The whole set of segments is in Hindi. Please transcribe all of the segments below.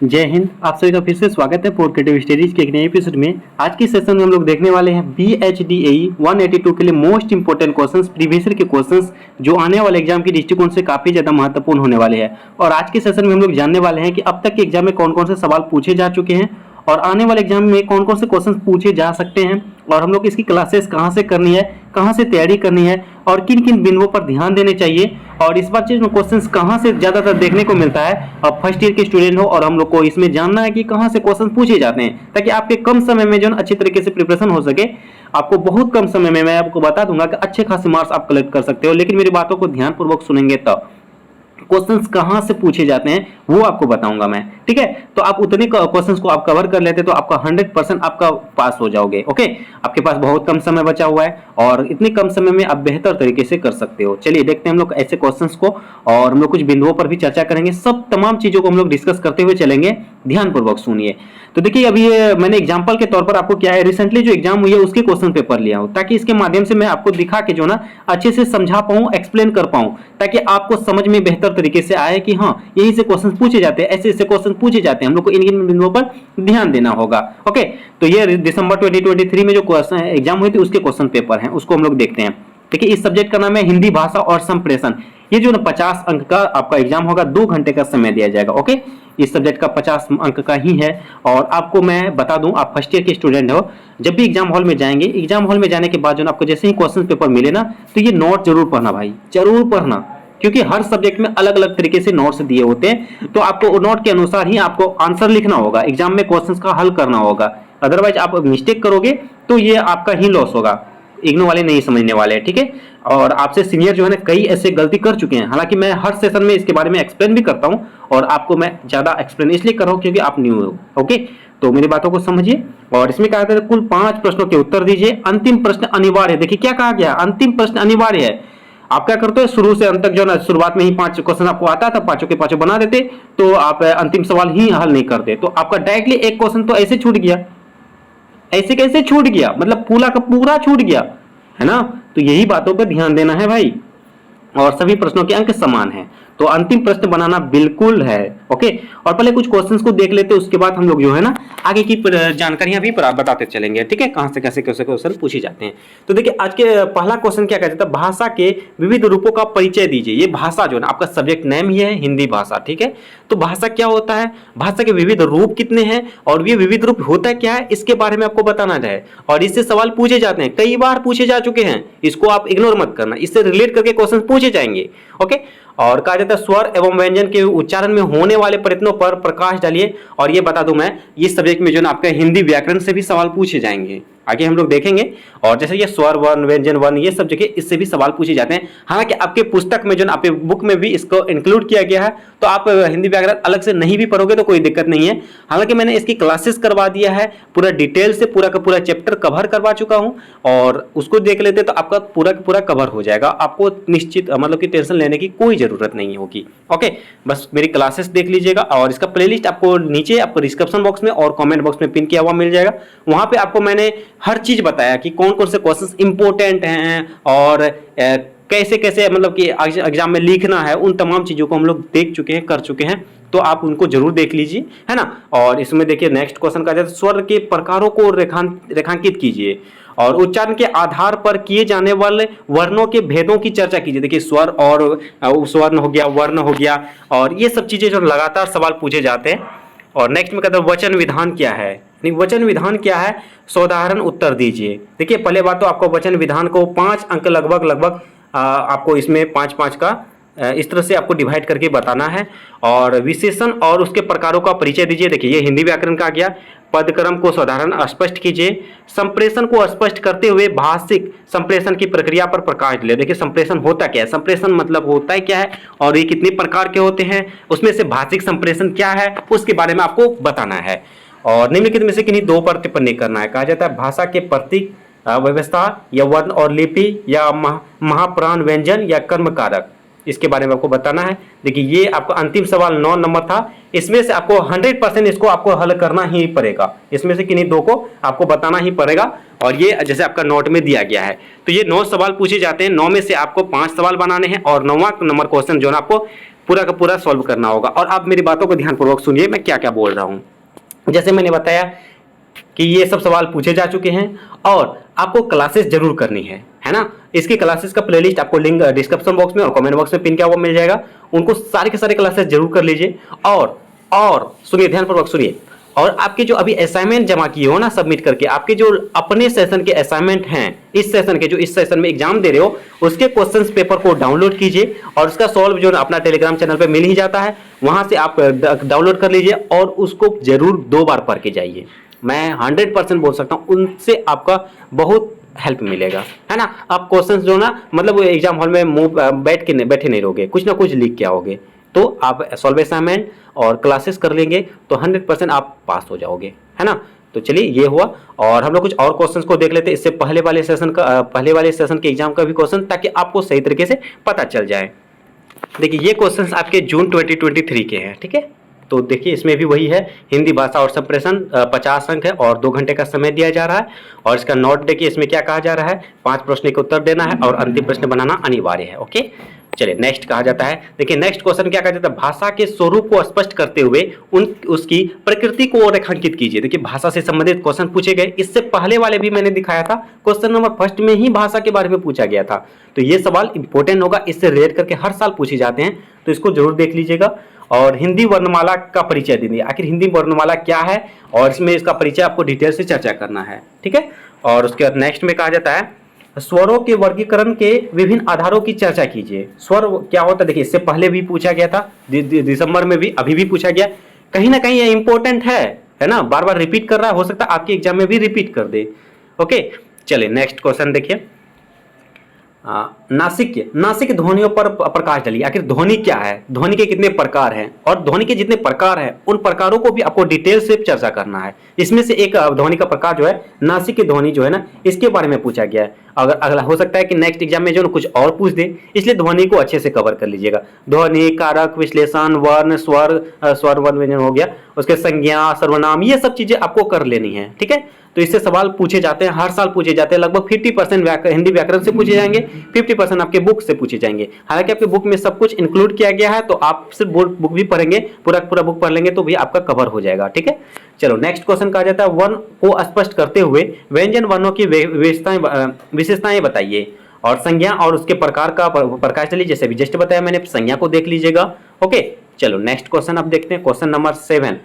जय हिंद। आप सभी का फिर से स्वागत है फोर क्रिएटिव स्टडीज के एक नए एपिसोड में। आज के सेशन में हम लोग देखने वाले हैं BHDAE 182 के लिए most important questions, previous year के क्वेश्चंस जो आने वाले एग्जाम की दृष्टिकोण से काफी ज्यादा महत्वपूर्ण होने वाले हैं। और आज के सेशन में हम लोग जानने वाले हैं कि अब तक के एग्जाम में कौन कौन से सवाल पूछे जा चुके हैं और आने वाले एग्जाम में कौन कौन से क्वेश्चन पूछे जा सकते हैं, और हम लोग इसकी क्लासेस कहाँ से करनी है, कहाँ से तैयारी करनी है और किन किन बिंदुओं पर ध्यान देने चाहिए, और इस बार चीज में क्वेश्चंस कहाँ से ज्यादातर देखने को मिलता है। अब फर्स्ट ईयर के स्टूडेंट हो और हम लोग को इसमें जानना है कि कहाँ से क्वेश्चन पूछे जाते हैं, ताकि आपके कम समय में जो अच्छी तरीके से प्रिपरेशन हो सके। आपको बहुत कम समय में मैं आपको बता दूंगा कि अच्छे खासे मार्क्स आप कलेक्ट कर सकते हो, लेकिन मेरी बातों को ध्यानपूर्वक सुनेंगे तब। क्वेश्चंस कहां से पूछे जाते हैं वो आपको बताऊंगा मैं, ठीक है। तो आप उतने क्वेश्चंस को आप कवर कर लेते तो आपका 100% आपका पास हो जाओगे। ओके, आपके पास बहुत कम समय बचा हुआ है और इतने कम समय में आप बेहतर तरीके से कर सकते हो। चलिए देखते हैं हम लोग ऐसे क्वेश्चंस को, और हम लोग कुछ बिंदुओं पर भी चर्चा करेंगे। सब तमाम चीजों को हम लोग डिस्कस करते हुए चलेंगे, ध्यानपूर्वक सुनिए। तो देखिए, अभी मैंने एग्जांपल के तौर पर आपको क्या है, रिसेंटली जो एग्जाम हुई है उसके क्वेश्चन पेपर लिया हूं, ताकि इसके माध्यम से मैं आपको दिखा के जो ना अच्छे से समझा पाऊं, एक्सप्लेन कर पाऊं, ताकि आपको समझ में बेहतर तरीके से आए कि हाँ यही से क्वेश्चन पूछे जाते हैं, ऐसे ऐसे क्वेश्चन पूछे जाते हैं, हम लोग को इन इन बिंदुओं पर ध्यान देना होगा। ओके, तो ये दिसंबर 2023 में जो क्वेश्चन एग्जाम हुई थी उसके क्वेश्चन पेपर हैं, उसको हम लोग देखते हैं। देखिए, इस सब्जेक्ट का नाम है हिंदी भाषा और संप्रेषण। ये जो ना 50 अंक का आपका एग्जाम होगा, 2 घंटे का समय दिया जाएगा। ओके, इस सब्जेक्ट का 50 अंक का ही है। और आपको मैं बता दूं, आप फर्स्ट ईयर के स्टूडेंट हो, जब भी एग्जाम हॉल में जाएंगे, एग्जाम हॉल में जाने के बाद जो आपको जैसे ही क्वेश्चन पेपर मिले ना, तो ये नोट जरूर पढ़ना भाई, जरूर पढ़ना, क्योंकि हर सब्जेक्ट में अलग अलग तरीके से नोट्स दिए होते हैं। तो आपको नोट के अनुसार ही आपको आंसर लिखना होगा, एग्जाम में क्वेश्चंस का हल करना होगा। अदरवाइज आप मिस्टेक करोगे तो ये आपका ही लॉस होगा, इग्नो वाले नहीं समझने वाले हैं, ठीक है। और आपसे सीनियर जो है ना कई ऐसे गलती कर चुके हैं, हालांकि मैं हर सेशन में इसके बारे में एक्सप्लेन भी करता हूं, और आपको मैं ज्यादा एक्सप्लेन इसलिए कर रहा हूं क्योंकि आप न्यू हो। ओके, तो मेरी बातों को समझिए। और इसमें कहा था कुल 5 प्रश्नों के उत्तर दीजिए, अंतिम प्रश्न अनिवार्य है। देखिए क्या कहा गया, अंतिम प्रश्न अनिवार्य है। आप क्या करते हो, शुरू से अंत तक जो ना, शुरुआत में ही 5 क्वेश्चन आपको आता था, पांचों के पांचों बना देते, तो आप अंतिम सवाल ही हल नहीं करते, तो आपका डायरेक्टली एक क्वेश्चन तो ऐसे छूट गया। ऐसे कैसे छूट गया, मतलब पूरा का पूरा छूट गया, है ना। तो यही बातों पर ध्यान देना है भाई, और सभी प्रश्नों के अंक समान हैं, तो अंतिम प्रश्न बनाना बिल्कुल है। ओके, और पहले कुछ क्वेश्चंस को देख लेते हैं, उसके बाद हम लोग जो है ना आगे की जानकारियां भी बताते चलेंगे, ठीक है, कहां से कैसे कैसे क्वेश्चन पूछे जाते हैं। तो देखिए, आज के पहला क्वेश्चन क्या कहता है, भाषा के विविध रूपों का परिचय दीजिए। ये भाषा जो है ना, आपका सब्जेक्ट नेम ही है हिंदी भाषा, ठीक है। तो भाषा क्या होता है, भाषा के विविध रूप कितने हैं, और ये विविध रूप होता क्या है, इसके बारे में आपको बताना है। और इससे सवाल पूछे जाते हैं, कई बार पूछे जा चुके हैं, इसको आप इग्नोर मत करना, इससे रिलेट करके क्वेश्चन पूछे जाएंगे। ओके, और कहा जाता है स्वर एवं व्यंजन के उच्चारण में होने वाले प्रयत्नों पर प्रकाश डालिए। और ये बता दूं मैं, इस सब्जेक्ट में जो ना आपका हिंदी व्याकरण से भी सवाल पूछे जाएंगे, आगे हम लोग देखेंगे। और जैसे ये स्वर वर्ण, व्यंजन वर्ण, ये सब जगह इससे भी सवाल पूछे जाते हैं। हालांकि आपके पुस्तक में जो ना, आपके बुक में भी इसको इंक्लूड किया गया है, तो आप हिंदी व्याकरण अलग से नहीं भी पढ़ोगे तो कोई दिक्कत नहीं है। हालांकि मैंने इसकी क्लासेस करवा दिया है, पूरा डिटेल से पूरा का पूरा चैप्टर कवर करवा चुका हूं, और उसको देख लेते तो आपका पूरा का पूरा कवर हो जाएगा। आपको निश्चित मतलब कि टेंशन लेने की कोई जरूरत नहीं होगी। ओके, बस मेरी क्लासेस देख लीजिएगा, और इसका प्लेलिस्ट आपको नीचे आपको डिस्क्रिप्शन बॉक्स में और कमेंट बॉक्स में पिन किया हुआ मिल जाएगा। वहां पे आपको मैंने हर चीज बताया कि कौन कौन से क्वेश्चंस इंपॉर्टेंट हैं, और कैसे कैसे मतलब कि एग्जाम में लिखना है, उन तमाम चीजों को हम लोग देख चुके हैं, कर चुके हैं, तो आप उनको जरूर देख लीजिए, है ना। और इसमें देखिए नेक्स्ट क्वेश्चन का जैसे स्वर के प्रकारों को रेखांकित कीजिए, और उच्चारण के आधार पर किए जाने वाले वर्णों के भेदों की चर्चा कीजिए। देखिए स्वर और स्वर्ण हो गया, वर्ण हो गया, और ये सब चीजें जो लगातार सवाल पूछे जाते हैं। और नेक्स्ट में कहते हैं वचन विधान क्या है, वचन विधान क्या है, साधारण उत्तर दीजिए। देखिए पहले बात तो आपको वचन विधान को 5 अंक लगभग आपको इसमें 5-5 का इस तरह से आपको डिवाइड करके बताना है। और विशेषण और उसके प्रकारों का परिचय दीजिए। देखिए ये हिंदी व्याकरण का आ गया। पदक्रम को साधारण स्पष्ट कीजिए। संप्रेषण को स्पष्ट करते हुए भाषिक संप्रेषण की प्रक्रिया पर प्रकाश डालिए। देखिए संप्रेषण होता क्या है, संप्रेषण मतलब होता है क्या है, और ये कितने प्रकार के होते हैं, उसमें से भाषिक संप्रेषण क्या है, उसके बारे में आपको बताना है। और निम्नलिखित में से किन्हीं 2 पर टिप्पणी करना है। कहा जाता है भाषा के प्रतीक, व्यवस्था या वर्ण और लिपि, या महाप्राण, व्यंजन या कर्म कारक, इसके बारे में आपको बताना है। देखिए ये आपका अंतिम सवाल 9 नंबर था। इसमें से आपको 100% इसको आपको हल करना ही पड़ेगा। इसमें से किन्हीं 2 को आपको बताना ही पड़ेगा। और ये जैसे आपका नोट में दिया गया है, तो ये 9 सवाल पूछे जाते हैं। 9 में से आपको 5 सवाल बनाने हैं, और 9वां नंबर क्वेश्चन जो है आपको पूरा का पूरा सॉल्व करना होगा। और आप मेरी बातों को ध्यानपूर्वक सुनिए मैं क्या क्या बोल रहा हूँ। जैसे मैंने बताया कि ये सब सवाल पूछे जा चुके हैं और आपको क्लासेस जरूर करनी है ना। इसकी क्लासेस का प्लेलिस्ट आपको लिंक डिस्क्रिप्शन बॉक्स में और कमेंट बॉक्स में पिन किया हुआ मिल जाएगा। उनको सारे के सारे क्लासेस जरूर कर लीजिए। और सुनिए, ध्यानपूर्वक सुनिए, और आपके जो अभी असाइनमेंट जमा किए हो ना सबमिट करके, आपके जो अपने सेशन के असाइनमेंट हैं, इस सेशन के, जो इस सेशन में एग्जाम दे रहे हो, उसके क्वेश्चंस पेपर को डाउनलोड कीजिए और उसका सॉल्व जो अपना टेलीग्राम चैनल पे मिल ही जाता है, वहां से आप डाउनलोड कर लीजिए और उसको जरूर 2 बार पढ़ के जाइए। मैं 100% बोल सकता हूँ, उनसे आपका बहुत हेल्प मिलेगा, है ना। आप क्वेश्चंस जो ना मतलब एग्जाम हॉल में मुंह बैठे नहीं रहोगे, कुछ ना कुछ लिख के आओगे। तो आप सॉल्व असाइनमेंट और क्लासेस कर लेंगे तो 100% आप पास हो जाओगे, है ना। तो चलिए ये हुआ, और हम लोग कुछ और क्वेश्चंस को देख लेते हैं इससे पहले वाले सेशन के एग्जाम का भी क्वेश्चन, ताकि आपको सही तरीके से पता चल जाए। देखिए ये क्वेश्चंस आपके जून 2023 के हैं, ठीक है। तो देखिए इसमें भी वही है, हिंदी भाषा और संप्रेषण 50 अंक है और 2 घंटे का समय दिया जा रहा है। और इसका नोट देखिए, इसमें क्या कहा जा रहा है, 5 प्रश्न के उत्तर देना है और अंतिम प्रश्न बनाना अनिवार्य है। ओके, चलिए नेक्स्ट कहा जाता है। देखिए नेक्स्ट क्वेश्चन क्या कहा जाता है, भाषा के स्वरूप को स्पष्ट करते हुए उसकी प्रकृति को रेखांकित कीजिए। देखिए भाषा से संबंधित क्वेश्चन पूछे गए, इससे पहले वाले भी मैंने दिखाया था, क्वेश्चन नंबर फर्स्ट में ही भाषा के बारे में पूछा गया था। तो ये सवाल इंपॉर्टेंट होगा, इससे रिलेट करके हर साल पूछे जाते हैं, तो इसको जरूर देख लीजिएगा। और हिंदी वर्णमाला का परिचय दीजिए, आखिर हिंदी वर्णमाला क्या है और इसमें इसका परिचय आपको डिटेल से चर्चा करना है, ठीक है। और उसके बाद नेक्स्ट में कहा जाता है, स्वरों के वर्गीकरण के विभिन्न आधारों की चर्चा कीजिए। स्वर क्या होता है, देखिए इससे पहले भी पूछा गया था, दिसंबर में भी, अभी भी पूछा गया। कहीं ना कहीं ये इंपॉर्टेंट है ना, बार बार रिपीट कर रहा है, हो सकता है आपके एग्जाम में भी रिपीट कर दे। ओके, चलिए नेक्स्ट क्वेश्चन देखिए। नासिक ध्वनियों पर प्रकाश डालिए। आखिर ध्वनि क्या है, ध्वनि के कितने प्रकार हैं, और ध्वनि के जितने प्रकार हैं उन प्रकारों को भी आपको डिटेल से चर्चा करना है। इसमें से एक ध्वनि का प्रकार जो है नासिक की ध्वनि जो है ना, इसके बारे में पूछा गया है। अगर अगला हो सकता है कि नेक्स्ट एग्जाम में जो ना कुछ और पूछ दे, इसलिए ध्वनि को अच्छे से कवर कर लीजिएगा। ध्वनि, कारक, विश्लेषण, वर्ण, स्वर वर्ण व्यंजन हो गया, उसके संज्ञा, सर्वनाम, ये सब चीजें आपको कर लेनी है, ठीक है। तो इससे सवाल पूछे जाते हैं, हर साल पूछे जाते हैं। लगभग 50% हिंदी व्याकरण से पूछे जाएंगे, 50% आपके बुक से पूछे जाएंगे। हालांकि आपके बुक में सब कुछ इंक्लूड किया गया है, तो आप सिर्फ बुक भी पढ़ेंगे, पूरा बुक पढ़ लेंगे तो भी आपका कवर हो जाएगा, ठीक है। चलो नेक्स्ट क्वेश्चन कहा जाता है, वर्ण को स्पष्ट करते हुए व्यंजन वर्णों की विशेषताएं बताइए। और संज्ञा और उसके प्रकार का प्रकाश डालिए, जैसे भी जस्ट बताया मैंने, संज्ञा को देख लीजिएगा। ओके, चलो नेक्स्ट क्वेश्चन अब देखते हैं, क्वेश्चन नंबर 7।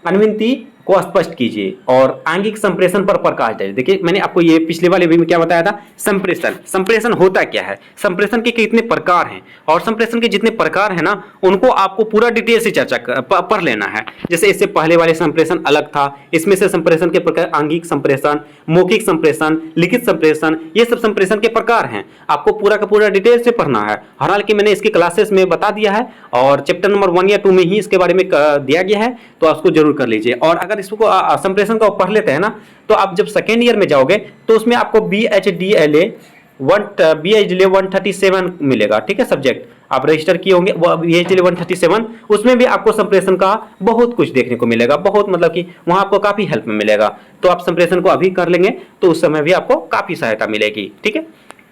अनविंती को स्पष्ट कीजिए और आंगिक संप्रेषण पर प्रकाश डालिए। देखिए मैंने आपको ये पिछले वाले वीडियो में क्या बताया था, संप्रेषण होता क्या है, संप्रेषण के कितने प्रकार हैं, और संप्रेषण के जितने प्रकार हैं ना, उनको आपको पूरा डिटेल से चर्चा पढ़ लेना है। जैसे इससे पहले वाले संप्रेषण अलग था, इसमें से संप्रेषण के प्रकार आंगिक संप्रेषण, मौखिक संप्रेषण, लिखित संप्रेषण, ये सब संप्रेषण के प्रकार हैं। आपको पूरा का पूरा डिटेल से पढ़ना है। हालांकि मैंने इसकी क्लासेस में बता दिया है और चैप्टर नंबर 1 या 2 में ही इसके बारे में दिया गया है, तो आप उसको जरूर कर लीजिए। और अगर इसको संप्रेषण का पढ़ लेते हैं ना, तो आप जब सेकेंड ईयर में जाओगे तो उसमें आपको BHDLA 137 मिलेगा, ठीक है। सब्जेक्ट आप रजिस्टर किए होंगे वो BHDLA 137, उसमें भी आपको संप्रेषण का बहुत कुछ देखने को मिलेगा, बहुत मतलब कि वहां आपको काफी हेल्प मिलेगा। तो आप संप्रेषण को अभी कर लेंगे तो उस समय भी आपको काफी सहायता मिलेगी, ठीक है।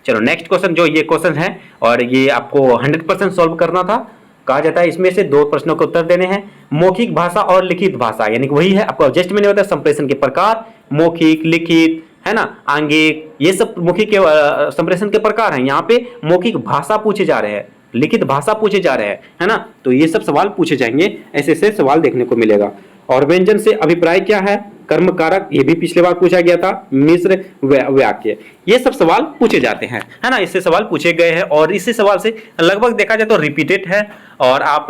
चलो नेक्स्ट क्वेश्चन, जो ये क्वेश्चन है और ये आपको 100% सॉल्व करना था। कहा जाता है इसमें से 2 प्रश्नों के उत्तर देने हैं। मौखिक भाषा और लिखित भाषा, यानी कि वही है आपको जस्ट मैंने बताया, संप्रेषण के प्रकार, मौखिक, लिखित, है ना, आंगिक, ये सब मौखिक के संप्रेषण के प्रकार हैं। यहाँ पे मौखिक भाषा पूछे जा रहे हैं, लिखित भाषा पूछे जा रहे हैं, है ना। तो ये सब सवाल पूछे जाएंगे, ऐसे सवाल देखने को मिलेगा। और व्यंजन से अभिप्राय क्या है, कर्म कारक, ये भी पिछले बार पूछा गया था, मिश्र वाक्य, ये सब सवाल पूछे जाते हैं, है ना। इससे सवाल पूछे गए हैं और इसी सवाल से लगभग देखा जाए तो रिपीटेड है। और आप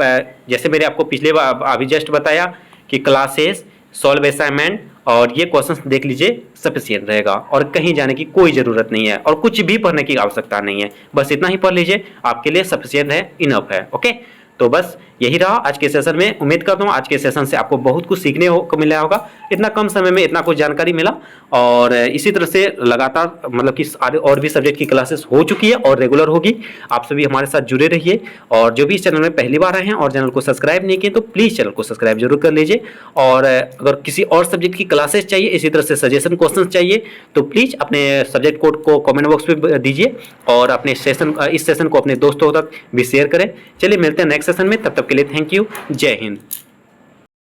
जैसे मैंने आपको पिछले बार अभी जस्ट बताया कि क्लासेस, सॉल्व असाइनमेंट और ये क्वेश्चंस देख लीजिए, सफिशिएंट रहेगा और कहीं जाने की कोई जरूरत नहीं है और कुछ भी पढ़ने की आवश्यकता नहीं है। बस इतना ही पढ़ लीजिए, आपके लिए सफिशिएंट है, इनफ है। ओके, तो बस यही रहा आज के सेशन में। उम्मीद करता हूँ आज के सेशन से आपको बहुत कुछ सीखने को मिला होगा। इतना कम समय में इतना कुछ जानकारी मिला, और इसी तरह से लगातार मतलब कि और भी सब्जेक्ट की क्लासेस हो चुकी है और रेगुलर होगी। आप सभी हमारे साथ जुड़े रहिए, और जो भी इस चैनल में पहली बार आए हैं और चैनल को सब्सक्राइब नहीं किए तो प्लीज़ चैनल को सब्सक्राइब जरूर कर लीजिए। और अगर किसी और सब्जेक्ट की क्लासेस चाहिए, इसी तरह से सजेशन क्वेश्चन चाहिए, तो प्लीज़ अपने सब्जेक्ट कोड को कमेंट बॉक्स में दीजिए, और अपने इस सेशन को अपने दोस्तों तक भी शेयर करें। चलिए मिलते हैं नेक्स्ट सेशन में, तब तक के लिए थैंक यू। जय हिंद।